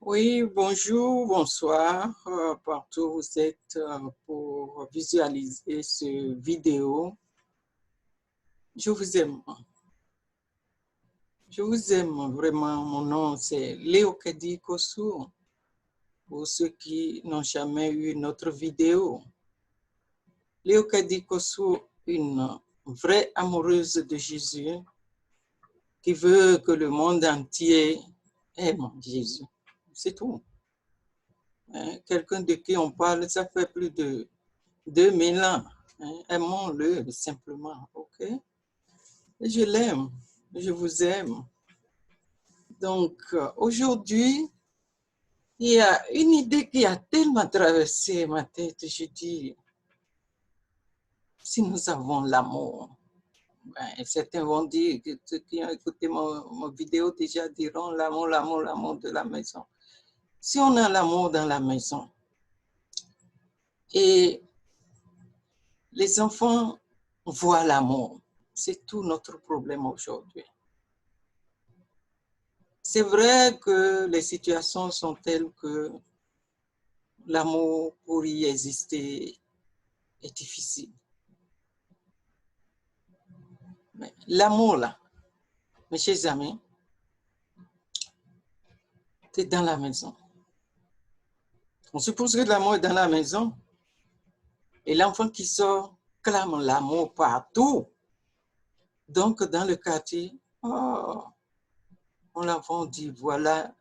Oui, bonjour, bonsoir, partout où vous êtes pour visualiser ce vidéo. Je vous aime. Je vous aime vraiment. Mon nom, c'est Léo Kedi Kossou. Pour ceux qui n'ont jamais eu notre vidéo. Léo Kedi Kossou, une vraie amoureuse de Jésus qui veut que le monde entier aime Jésus. C'est tout. Quelqu'un de qui on parle, ça fait plus de 2000 ans. Aimons-le simplement, ok? Et je l'aime, je vous aime. Donc, aujourd'hui, il y a une idée qui a tellement traversé ma tête. Je dis, si nous avons l'amour, certains vont dire, ceux qui ont écouté mon vidéo déjà diront l'amour, l'amour, l'amour de la maison. Si on a l'amour dans la maison, et les enfants voient l'amour, c'est tout notre problème aujourd'hui. C'est vrai que les situations sont telles que l'amour pour y exister est difficile. Mais l'amour là, mes chers amis, c'est dans la maison. On suppose que l'amour est dans la maison et l'enfant qui sort clame l'amour partout. Donc dans le quartier, oh, l'enfant dit voilà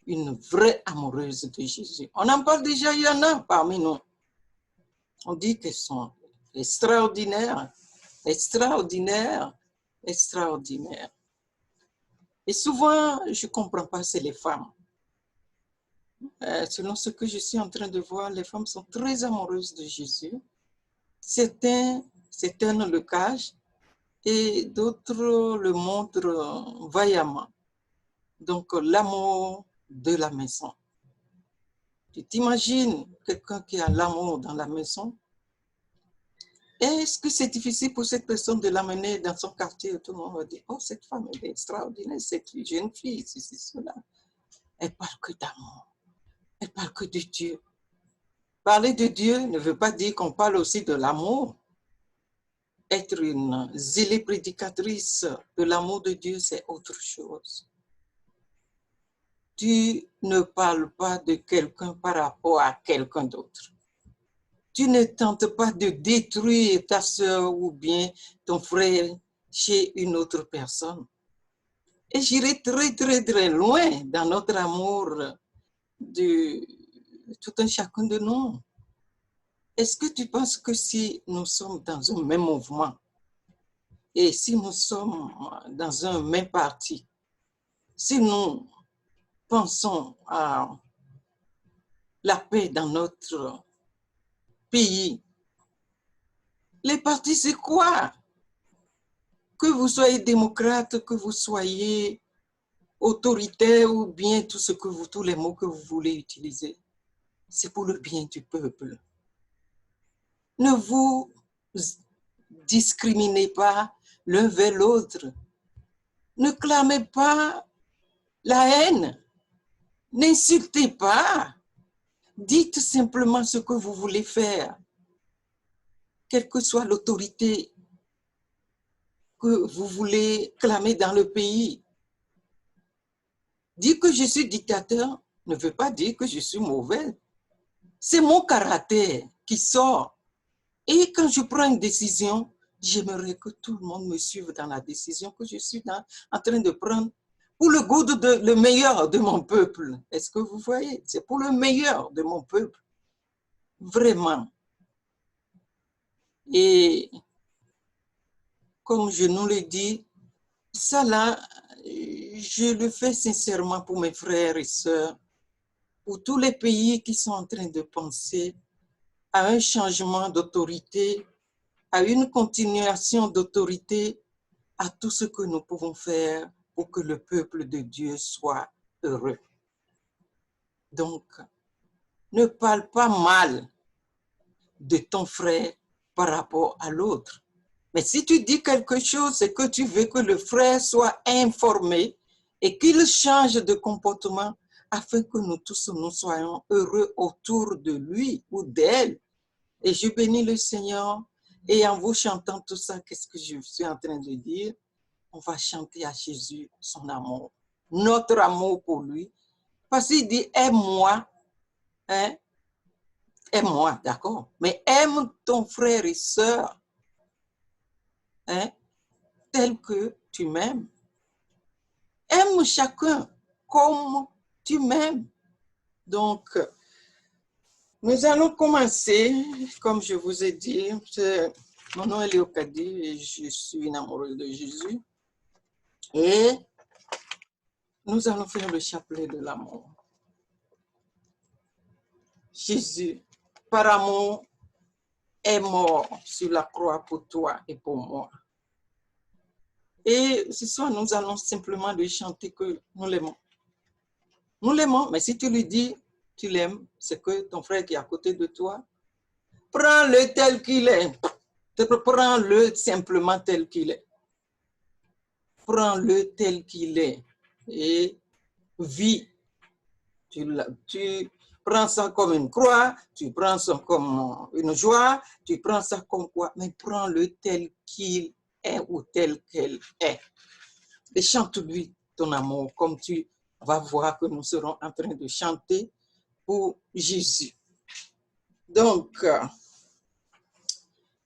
une vraie amoureuse de Jésus. On en parle déjà, il y en a parmi nous. On dit qu'elles sont extraordinaires, extraordinaires, extraordinaires. Et souvent, je ne comprends pas, c'est les femmes. Selon ce que je suis en train de voir, les femmes sont très amoureuses de Jésus. Certaines le cachent et d'autres le montrent vaillamment. Donc, l'amour de la maison. Tu t'imagines quelqu'un qui a l'amour dans la maison? Est-ce que c'est difficile pour cette personne de l'amener dans son quartier? Tout le monde va dire, oh, cette femme est extraordinaire, cette jeune fille, ceci, cela. Elle parle que d'amour. Elle parle que de Dieu. Parler de Dieu ne veut pas dire qu'on parle aussi de l'amour. Être une zélée prédicatrice de l'amour de Dieu, c'est autre chose. Tu ne parles pas de quelqu'un par rapport à quelqu'un d'autre. Tu ne tentes pas de détruire ta soeur ou bien ton frère chez une autre personne. Et j'irai très, très, très loin dans notre amour de tout un chacun de nous. Est-ce que tu penses que si nous sommes dans un même mouvement et si nous sommes dans un même parti, si nous pensons à la paix dans notre pays, les partis, c'est quoi? Que vous soyez démocrate, que vous soyez autoritaire ou bien tout ce que tous les mots que vous voulez utiliser, c'est pour le bien du peuple. Ne vous discriminez pas l'un vers l'autre. Ne clamez pas la haine. N'insultez pas. Dites simplement ce que vous voulez faire. Quelle que soit l'autorité que vous voulez clamer dans le pays. Dire que je suis dictateur ne veut pas dire que je suis mauvais. C'est mon caractère qui sort. Et quand je prends une décision, j'aimerais que tout le monde me suive dans la décision que je suis en train de prendre pour le goût le meilleur de mon peuple. Est-ce que vous voyez? C'est pour le meilleur de mon peuple. Vraiment. Et comme je nous l'ai dit, ça là, je le fais sincèrement pour mes frères et sœurs, pour tous les pays qui sont en train de penser à un changement d'autorité, à une continuation d'autorité, à tout ce que nous pouvons faire pour que le peuple de Dieu soit heureux. Donc, ne parle pas mal de ton frère par rapport à l'autre. Mais si tu dis quelque chose, c'est que tu veux que le frère soit informé et qu'il change de comportement afin que nous tous nous soyons heureux autour de lui ou d'elle. Et je bénis le Seigneur. Et en vous chantant tout ça, qu'est-ce que je suis en train de dire? On va chanter à Jésus son amour, notre amour pour lui. Parce qu'il dit, aime-moi, hein? Aime-moi, d'accord? Mais aime ton frère et sœur, hein? Tel que tu m'aimes. Aime chacun comme tu m'aimes. Donc, nous allons commencer, comme je vous ai dit, mon nom est Léocadie et je suis une amoureuse de Jésus. Et nous allons faire le chapelet de l'amour. Jésus, par amour, est mort sur la croix pour toi et pour moi. Et ce soir, nous allons simplement lui chanter que nous l'aimons. Nous l'aimons, mais si tu lui dis tu l'aimes, c'est que ton frère qui est à côté de toi, prends-le tel qu'il est. Prends-le simplement tel qu'il est. Prends-le tel qu'il est et vis. Tu prends ça comme une croix, tu prends ça comme une joie, tu prends ça comme quoi, mais prends-le tel qu'il est ou tel qu'elle est. Et chante-lui ton amour, comme tu vas voir que nous serons en train de chanter pour Jésus. Donc,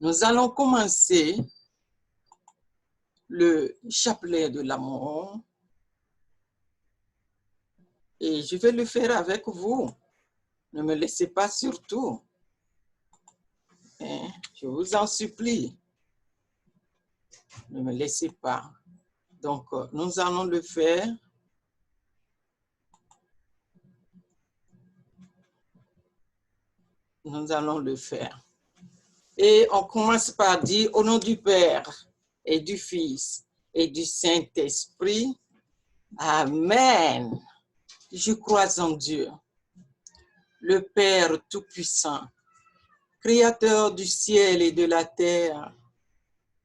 nous allons commencer le chapelet de l'amour et je vais le faire avec vous. Ne me laissez pas surtout. Je vous en supplie. Ne me laissez pas. Donc, nous allons le faire. Nous allons le faire. Et on commence par dire au nom du Père et du Fils et du Saint-Esprit. Amen. Je crois en Dieu, le Père Tout-Puissant, Créateur du ciel et de la terre,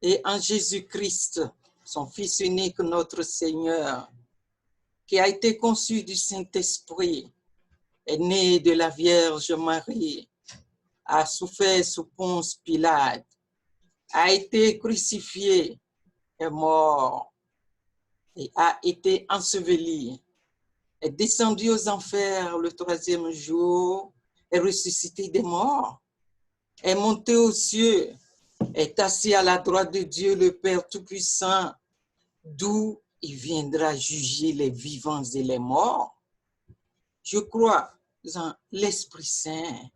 et en Jésus-Christ, son Fils unique, notre Seigneur, qui a été conçu du Saint-Esprit, est né de la Vierge Marie, a souffert sous Ponce Pilate, a été crucifié, est mort et a été enseveli, est descendu aux enfers le troisième jour, est ressuscité des morts, est monté aux cieux, est assis à la droite de Dieu le Père Tout-Puissant, d'où il viendra juger les vivants et les morts. Je crois en l'Esprit Saint,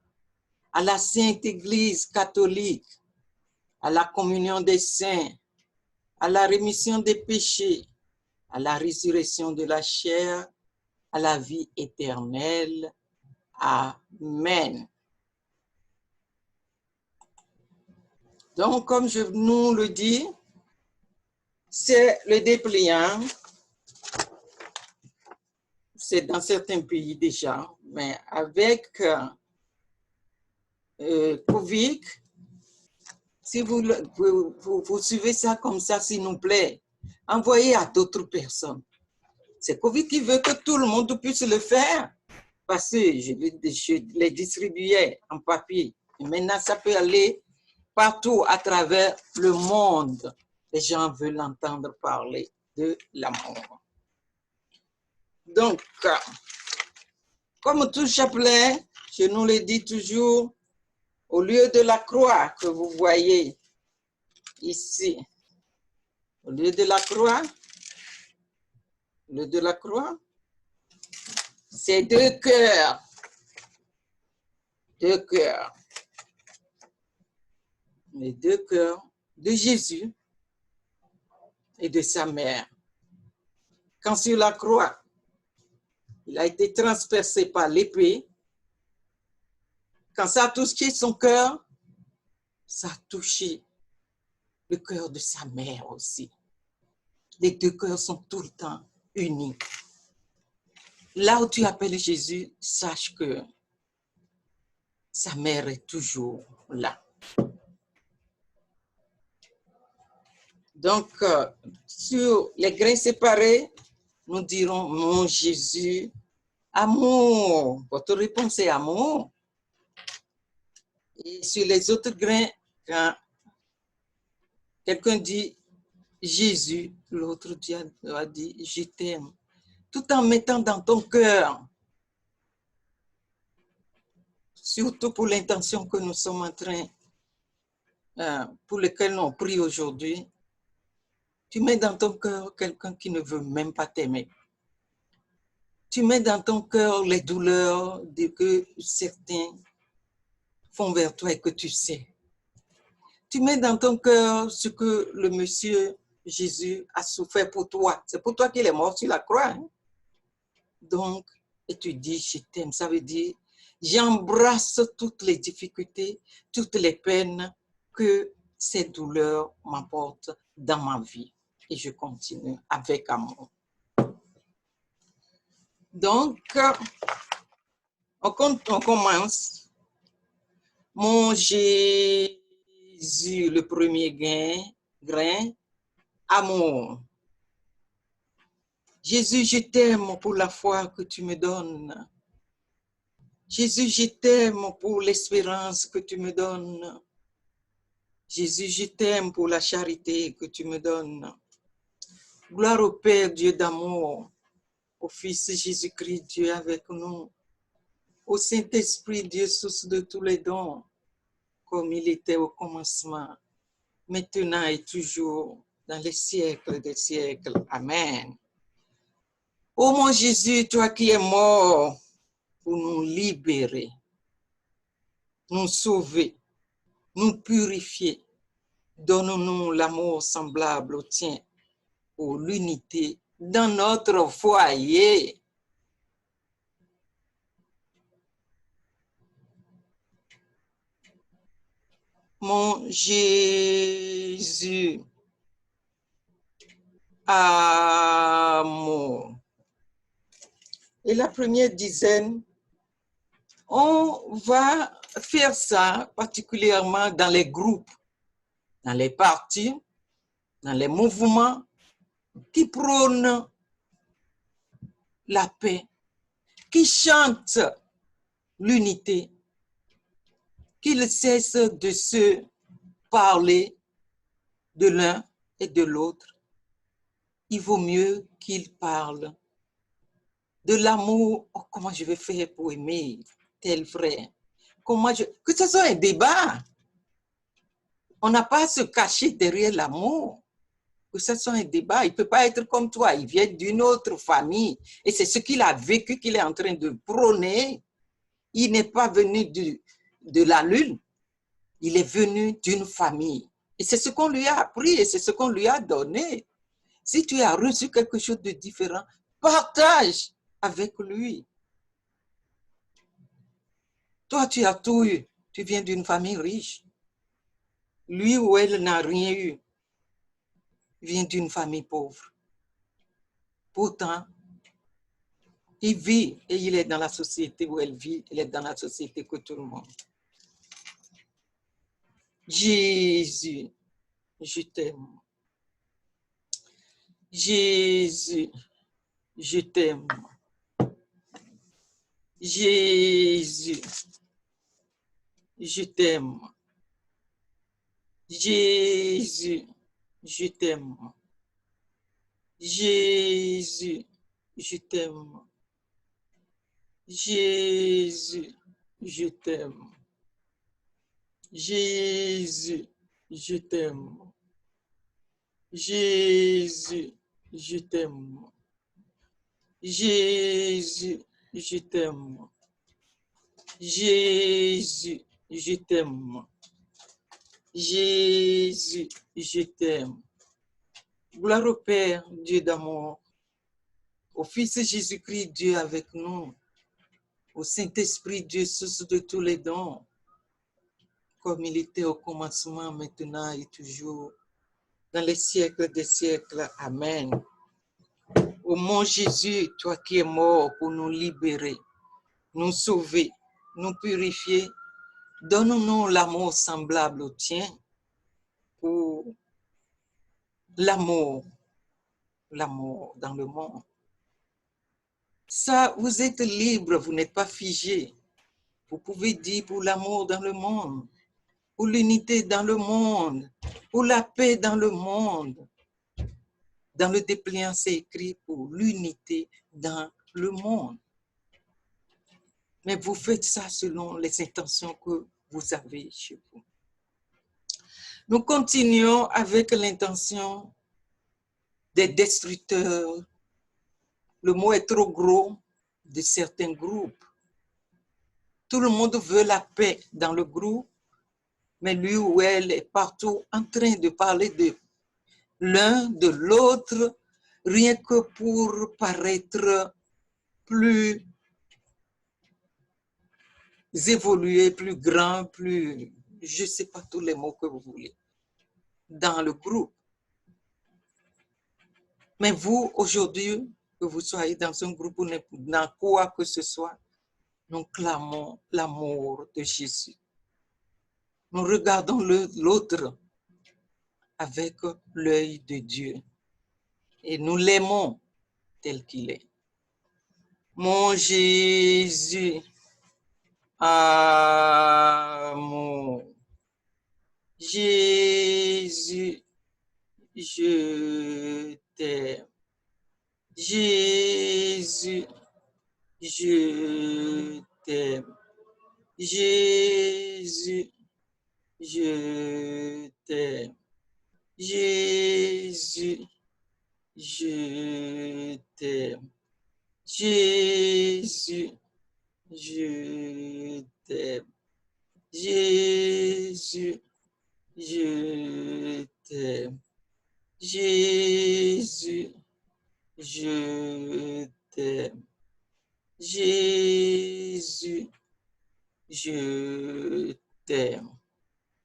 à la Sainte Église catholique, à la communion des saints, à la rémission des péchés, à la résurrection de la chair, à la vie éternelle. Amen. Donc, comme je nous le dis, c'est le dépliant. C'est dans certains pays déjà, mais avec Covid, si vous suivez ça comme ça, s'il nous plaît, envoyez à d'autres personnes. C'est Covid qui veut que tout le monde puisse le faire, parce que je les distribuais en papier. Et maintenant, ça peut aller partout à travers le monde. Les gens veulent entendre parler de l'amour. Donc, comme tout chapelet, je nous le dis toujours, au lieu de la croix que vous voyez ici, au lieu de la croix, c'est deux cœurs. Deux cœurs. Les deux cœurs de Jésus et de sa mère. Quand sur la croix, il a été transpercé par l'épée, quand ça a touché son cœur, ça a touché le cœur de sa mère aussi. Les deux cœurs sont tout le temps unis. Là où tu appelles Jésus, sache que sa mère est toujours là. Donc, sur les grains séparés, nous dirons, mon Jésus, Amour. Votre réponse est amour. Et sur les autres grains, quand quelqu'un dit Jésus, l'autre a dit je t'aime. Tout en mettant dans ton cœur, surtout pour l'intention que nous sommes en train, pour lequel on prie aujourd'hui, tu mets dans ton cœur quelqu'un qui ne veut même pas t'aimer. Tu mets dans ton cœur les douleurs que certains font vers toi et que tu sais. Tu mets dans ton cœur ce que le monsieur Jésus a souffert pour toi. C'est pour toi qu'il est mort sur la croix. Hein? Donc, et tu dis, je t'aime. Ça veut dire, j'embrasse toutes les difficultés, toutes les peines que ces douleurs m'apportent dans ma vie. Et je continue avec amour. Donc, on commence. Mon Jésus, le premier grain, amour. Jésus, je t'aime pour la foi que tu me donnes. Jésus, je t'aime pour l'espérance que tu me donnes. Jésus, je t'aime pour la charité que tu me donnes. Gloire au Père, Dieu d'amour, au Fils Jésus-Christ, Dieu avec nous, au Saint-Esprit, Dieu source de tous les dons, comme il était au commencement, maintenant et toujours, dans les siècles des siècles. Amen. Ô mon Jésus, toi qui es mort pour nous libérer, nous sauver, nous purifier, donne-nous l'amour semblable au tien, pour l'unité dans notre foyer. Mon Jésus, amour. Et la première dizaine, on va faire ça particulièrement dans les groupes, dans les partis, dans les mouvements qui prônent la paix, qui chantent l'unité, qui ne cessent de se parler de l'un et de l'autre. Il vaut mieux qu'ils parlent de l'amour. Oh, comment je vais faire pour aimer tel frère? Que ce soit un débat. On n'a pas à se cacher derrière l'amour. Que ce soit un débat. Il ne peut pas être comme toi. Il vient d'une autre famille. Et c'est ce qu'il a vécu qu'il est en train de prôner. Il n'est pas venu de la lune. Il est venu d'une famille. Et c'est ce qu'on lui a appris et c'est ce qu'on lui a donné. Si tu as reçu quelque chose de différent, partage avec lui. Toi, tu as tout eu. Tu viens d'une famille riche. Lui ou elle n'a rien eu. Vient d'une famille pauvre. Pourtant, il vit et il est dans la société où elle vit. Il est dans la société que tout le monde. Jésus, je t'aime. Jésus, je t'aime. Jésus, je t'aime. Jésus, je t'aime. Jésus, je t'aime. Jésus, je t'aime. Jésus, je t'aime. Jésus, je t'aime. Jésus, je t'aime. Jésus, je t'aime. Jésus, je t'aime. Gloire au Père, Dieu d'amour, au Fils Jésus-Christ, Dieu avec nous, au Saint-Esprit, Dieu source de tous les dons, comme il était au commencement, maintenant et toujours, dans les siècles des siècles. Amen. Ô mon Jésus, toi qui es mort pour nous libérer, nous sauver, nous purifier, donne-nous l'amour semblable au tien, pour l'amour dans le monde. Ça, vous êtes libre, vous n'êtes pas figé. Vous pouvez dire pour l'amour dans le monde, pour l'unité dans le monde, pour la paix dans le monde. Dans le dépliant, c'est écrit pour l'unité dans le monde. Mais vous faites ça selon les intentions que vous avez chez vous. Nous continuons avec l'intention des destructeurs. Le mot est trop gros de certains groupes. Tout le monde veut la paix dans le groupe, mais lui ou elle est partout en train de parler de l'un, de l'autre, rien que pour paraître plus évolué, plus grand, plus, je ne sais pas tous les mots que vous voulez, dans le groupe. Mais vous, aujourd'hui, que vous soyez dans un groupe ou dans quoi que ce soit, nous clamons l'amour de Jésus. Nous regardons l'autre avec l'œil de Dieu et nous l'aimons tel qu'il est. Mon Jésus, amour. Jésus, je t'aime. Jésus, je t'aime. Jésus, je t'aime. Jésus, je t'aime. Jésus, je t'aime. Jésus, je t'aime. Jésus, je t'aime. Jésus, je t'aime.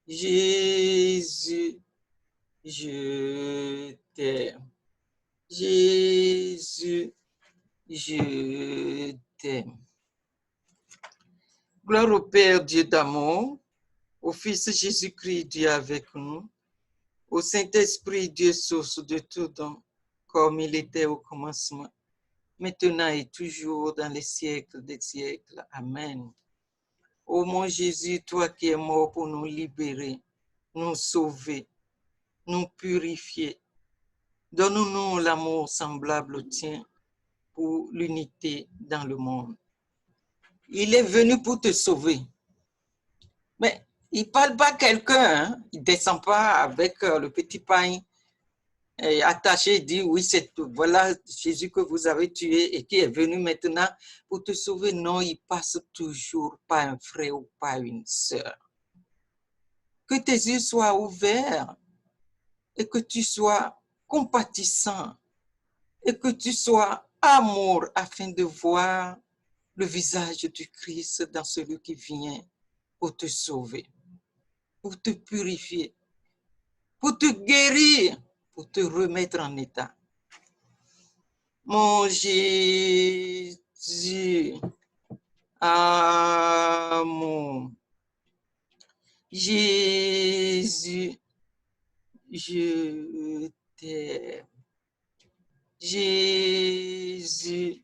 Jésus, je t'aime. Jésus, je t'aime. Gloire au Père Dieu d'amour, au Fils Jésus-Christ Dieu avec nous, au Saint-Esprit Dieu source de tout don, comme il était au commencement, maintenant et toujours dans les siècles des siècles. Amen. Ô mon Jésus, toi qui es mort pour nous libérer, nous sauver, nous purifier, donne-nous l'amour semblable au tien pour l'unité dans le monde. Il est venu pour te sauver. Mais il ne parle pas à quelqu'un, hein? Il ne descend pas avec le petit pain attaché et dit oui, c'est tout. Voilà Jésus que vous avez tué et qui est venu maintenant pour te sauver. Non, il passe toujours par un frère ou par une sœur. Que tes yeux soient ouverts et que tu sois compatissant et que tu sois amour afin de voir le visage du Christ dans celui qui vient pour te sauver, pour te purifier, pour te guérir, pour te remettre en état. Mon Jésus, amour. Jésus, je t'aime. Jésus,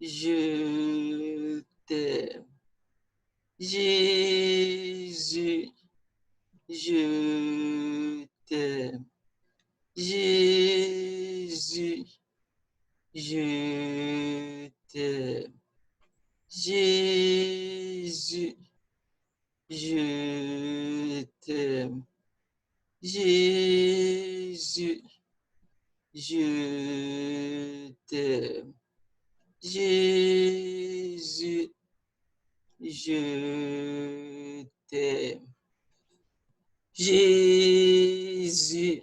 je t'aime. Jésus, je t'aime. Jésus, je t'aime. Jésus, je t'aime. Jésus, je t'aime. Jésus, je t'aime. Jésus,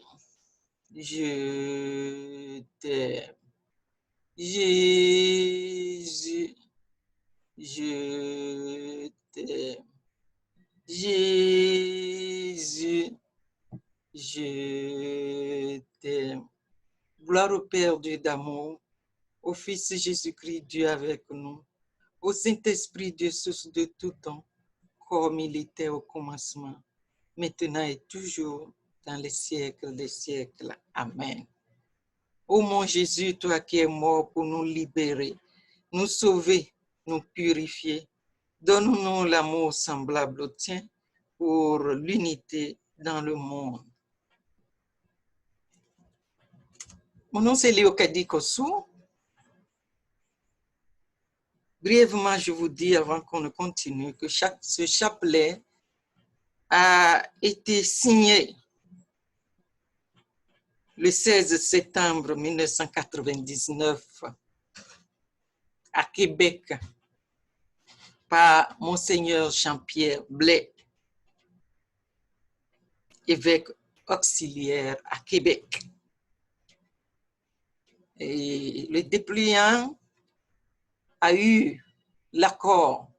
je t'aime. Jésus, je t'aime. Jésus, je t'aime. Gloire au Père Dieu d'amour, au Fils Jésus-Christ Dieu avec nous, au Saint-Esprit Dieu source de tout temps, comme il était au commencement, maintenant et toujours, dans les siècles des siècles. Amen. Ô mon Jésus, toi qui es mort pour nous libérer, nous sauver, nous purifier. Donne-nous l'amour semblable au tien pour l'unité dans le monde. Mon nom, c'est Léo Kadikosu. Brièvement, je vous dis, avant qu'on ne continue, que ce chapelet a été signé le 16 septembre 1999 à Québec par Monseigneur Jean-Pierre Blais, évêque auxiliaire à Québec. Et le dépliant a eu l'accord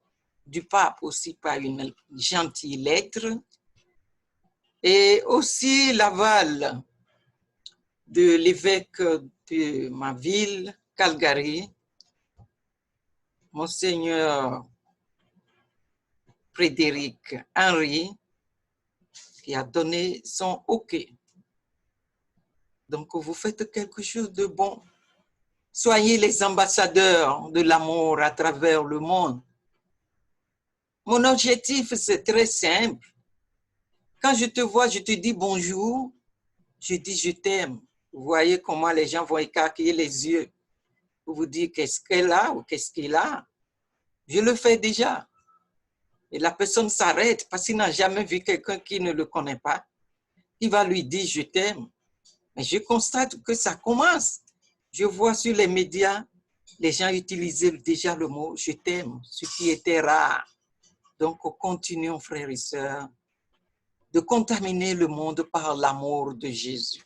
du pape aussi par une gentille lettre et aussi l'aval de l'évêque de ma ville, Calgary, Monseigneur Frédéric Henry, qui a donné son OK. Donc, vous faites quelque chose de bon. Soyez les ambassadeurs de l'amour à travers le monde. Mon objectif, c'est très simple. Quand je te vois, je te dis bonjour, je dis je t'aime. Vous voyez comment les gens vont écarquiller les yeux pour vous dire qu'est-ce qu'elle a ou qu'est-ce qu'il a. Je le fais déjà. Et la personne s'arrête parce qu'il n'a jamais vu quelqu'un qui ne le connaît pas. Il va lui dire je t'aime. Mais je constate que ça commence. Je vois sur les médias, les gens utilisaient déjà le mot je t'aime, ce qui était rare. Donc, continuons, frères et sœurs, de contaminer le monde par l'amour de Jésus.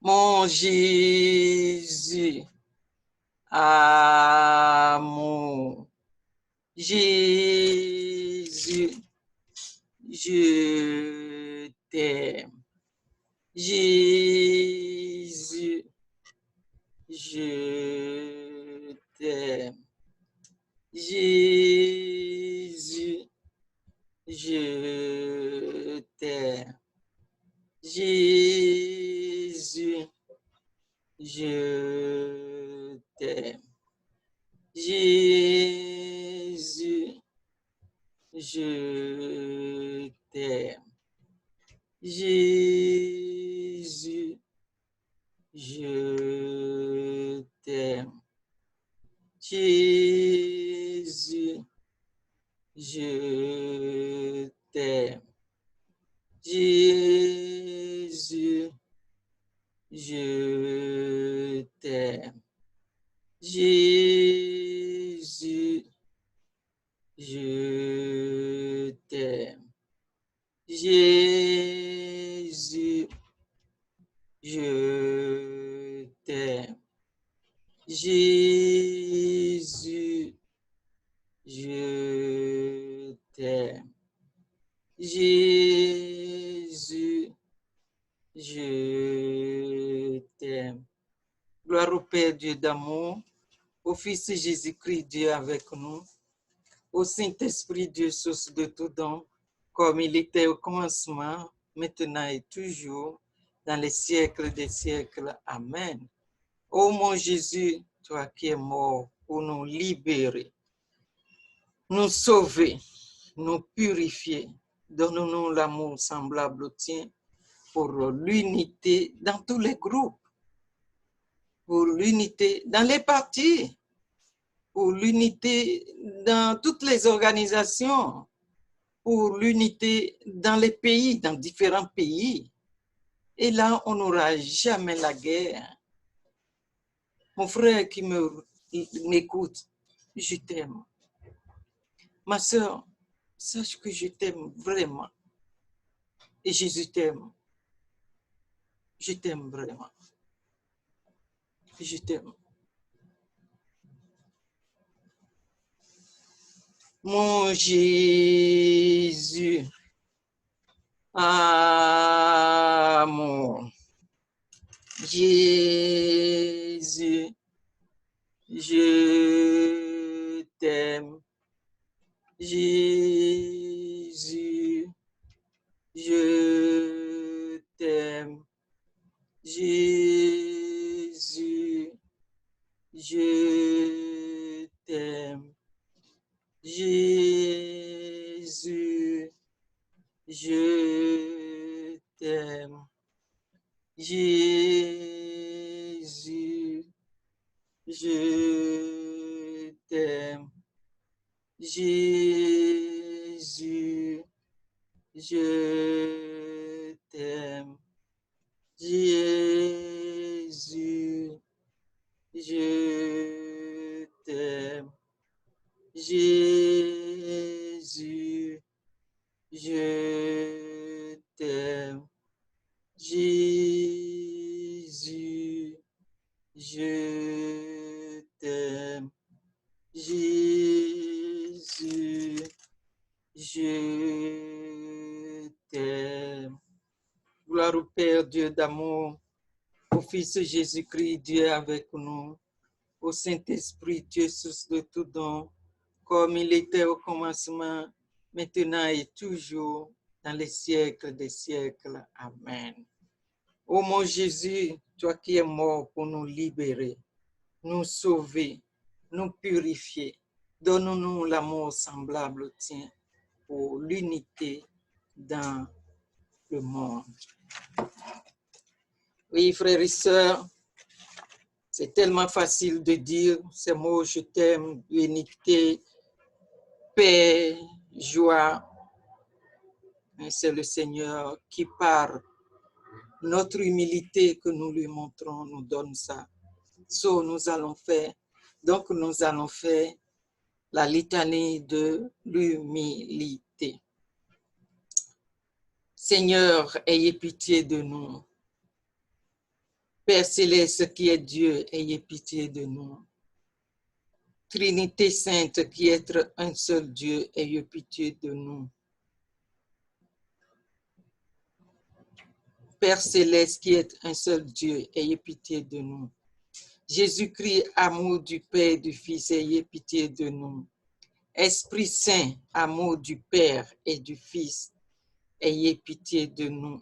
Mon Jésus, amour. Jésus, je t'aime. Jésus, je t'aime. Jésus, je t'aime. Jésus, je t'aime. Jésus, je t'aime. Jésus, je t'aime. Jésus, je t'aime. Jésus, je t'aime. Jésus, je t'aime. Jésus, je t'aime. Jésus, je t'aime. Jésus, je t'aime. Gloire au Père Dieu d'amour, au Fils Jésus-Christ Dieu avec nous, au Saint-Esprit Dieu source de tout don, comme il était au commencement, maintenant et toujours, dans les siècles des siècles. Amen. Ô mon Jésus, toi qui es mort pour nous libérer, nous sauver, nous purifier, donne-nous l'amour semblable au tien pour l'unité dans tous les groupes, pour l'unité dans les partis, pour l'unité dans toutes les organisations, pour l'unité dans les pays, dans différents pays. Et là, on n'aura jamais la guerre. Mon frère qui m'écoute, je t'aime. Ma soeur, sache que je t'aime vraiment. Et Jésus t'aime. Je t'aime vraiment. Je t'aime. Mon Jésus, amour. Jésus, je t'aime. Jésus, je t'aime. Jésus, je t'aime. Jésus, je t'aime. Jésus, je t'aime. Jésus, je t'aime. Jésus, je t'aime. Jésus, je t'aime. Jésus, je t'aime. Jésus, je t'aime. Gloire au Père, Dieu d'amour, au Fils Jésus-Christ, Dieu avec nous, au Saint-Esprit, Dieu source de tout don, comme il était au commencement, maintenant et toujours, dans les siècles des siècles. Amen. Ô mon Jésus, toi qui es mort pour nous libérer, nous sauver, nous purifier, donne-nous l'amour semblable au tien pour l'unité dans le monde. Oui, frères et sœurs, c'est tellement facile de dire ces mots, je t'aime, unité, paix, joie. Mais c'est le Seigneur qui, par notre humilité que nous lui montrons, nous donne ça. Nous allons faire la litanie de l'humilité. Seigneur, ayez pitié de nous. Père céleste qui est Dieu, ayez pitié de nous. Trinité sainte qui est un seul Dieu, ayez pitié de nous. Père céleste qui est un seul Dieu, ayez pitié de nous. Jésus-Christ, amour du Père et du Fils, ayez pitié de nous. Esprit Saint, amour du Père et du Fils, ayez pitié de nous.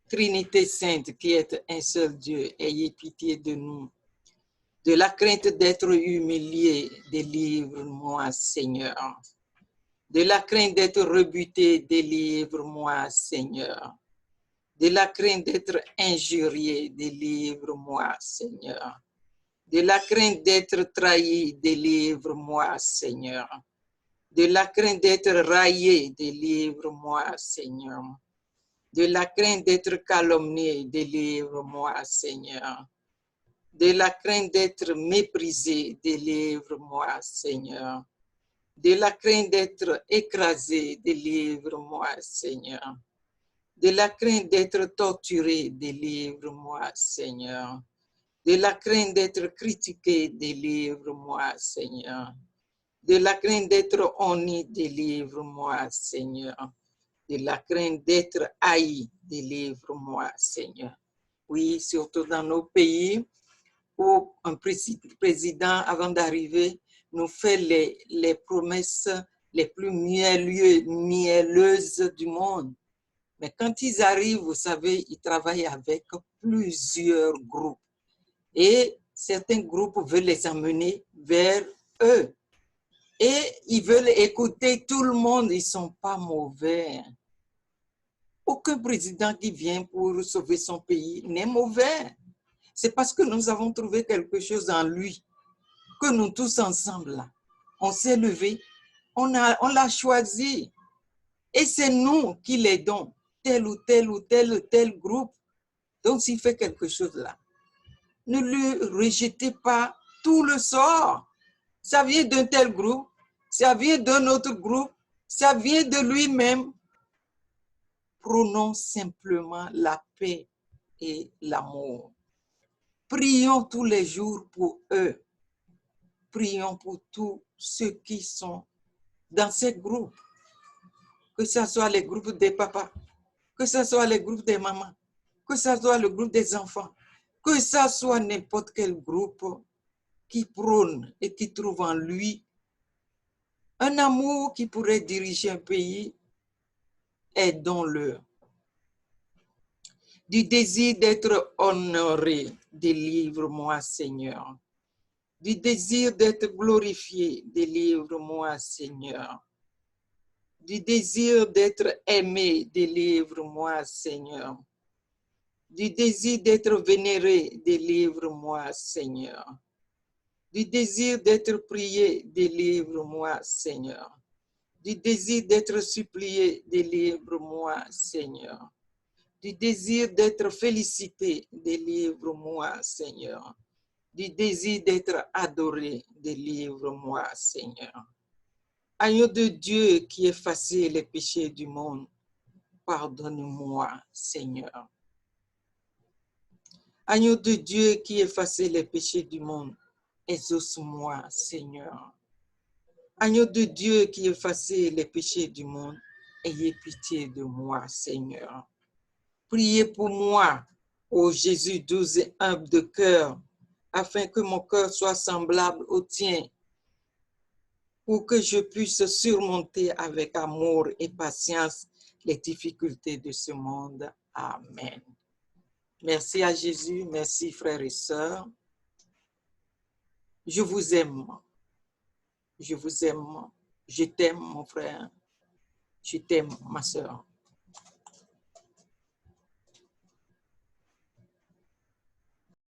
Trinité sainte qui est un seul Dieu, ayez pitié de nous. De la crainte d'être humilié, délivre-moi, Seigneur. De la crainte d'être rebuté, délivre-moi, Seigneur. De la crainte d'être injurié, délivre-moi, Seigneur. De la crainte d'être trahi, délivre-moi, Seigneur. De la crainte d'être raillé, délivre-moi, Seigneur. De la crainte d'être calomnié, délivre-moi, Seigneur. De la crainte d'être méprisé, délivre-moi, Seigneur. De la crainte d'être écrasé, délivre-moi, Seigneur. De la crainte d'être torturé, délivre-moi, Seigneur. De la crainte d'être critiqué, délivre-moi, Seigneur. De la crainte d'être honni, délivre-moi, Seigneur. De la crainte d'être haï, délivre-moi, Seigneur. Oui, surtout dans nos pays où un président, avant d'arriver, nous fait les promesses les plus mielleuses du monde. Mais quand ils arrivent, vous savez, ils travaillent avec plusieurs groupes. Et certains groupes veulent les amener vers eux. Et ils veulent écouter tout le monde. Ils ne sont pas mauvais. Aucun président qui vient pour sauver son pays n'est mauvais. C'est parce que nous avons trouvé quelque chose en lui que nous tous ensemble, là, on s'est levés, on l'a choisi. Et c'est nous qui l'aidons, tel ou tel ou tel ou tel groupe. Donc, s'il fait quelque chose là, ne lui rejetez pas tout le sort. Ça vient d'un tel groupe, ça vient d'un autre groupe, ça vient de lui-même. Prônons simplement la paix et l'amour. Prions tous les jours pour eux. Prions pour tous ceux qui sont dans ces groupes. Que ce soit les groupes des papas, que ce soit les groupes des mamans, que ce soit le groupe des enfants, que ce soit n'importe quel groupe qui prône et qui trouve en lui un amour qui pourrait diriger un pays, aidons-le. Du désir d'être honoré, délivre-moi, Seigneur. Du désir d'être glorifié, délivre-moi, Seigneur. Du désir d'être aimé, délivre-moi, Seigneur. Du désir d'être vénéré, délivre-moi, Seigneur. Du désir d'être prié, délivre-moi, Seigneur. Du désir d'être supplié, délivre-moi, Seigneur. Du désir d'être félicité, délivre-moi, Seigneur. Du désir d'être adoré, délivre-moi, Seigneur. Agneau de Dieu qui effaçait les péchés du monde, pardonne-moi, Seigneur. Agneau de Dieu qui effaçait les péchés du monde, exauce-moi, Seigneur. Agneau de Dieu qui effaçait les péchés du monde, ayez pitié de moi, Seigneur. Priez pour moi, ô Jésus doux et humble de cœur, afin que mon cœur soit semblable au tien, pour que je puisse surmonter avec amour et patience les difficultés de ce monde. Amen. Merci à Jésus, merci frères et sœurs. Je vous aime. Je vous aime. Je t'aime, mon frère. Je t'aime, ma sœur.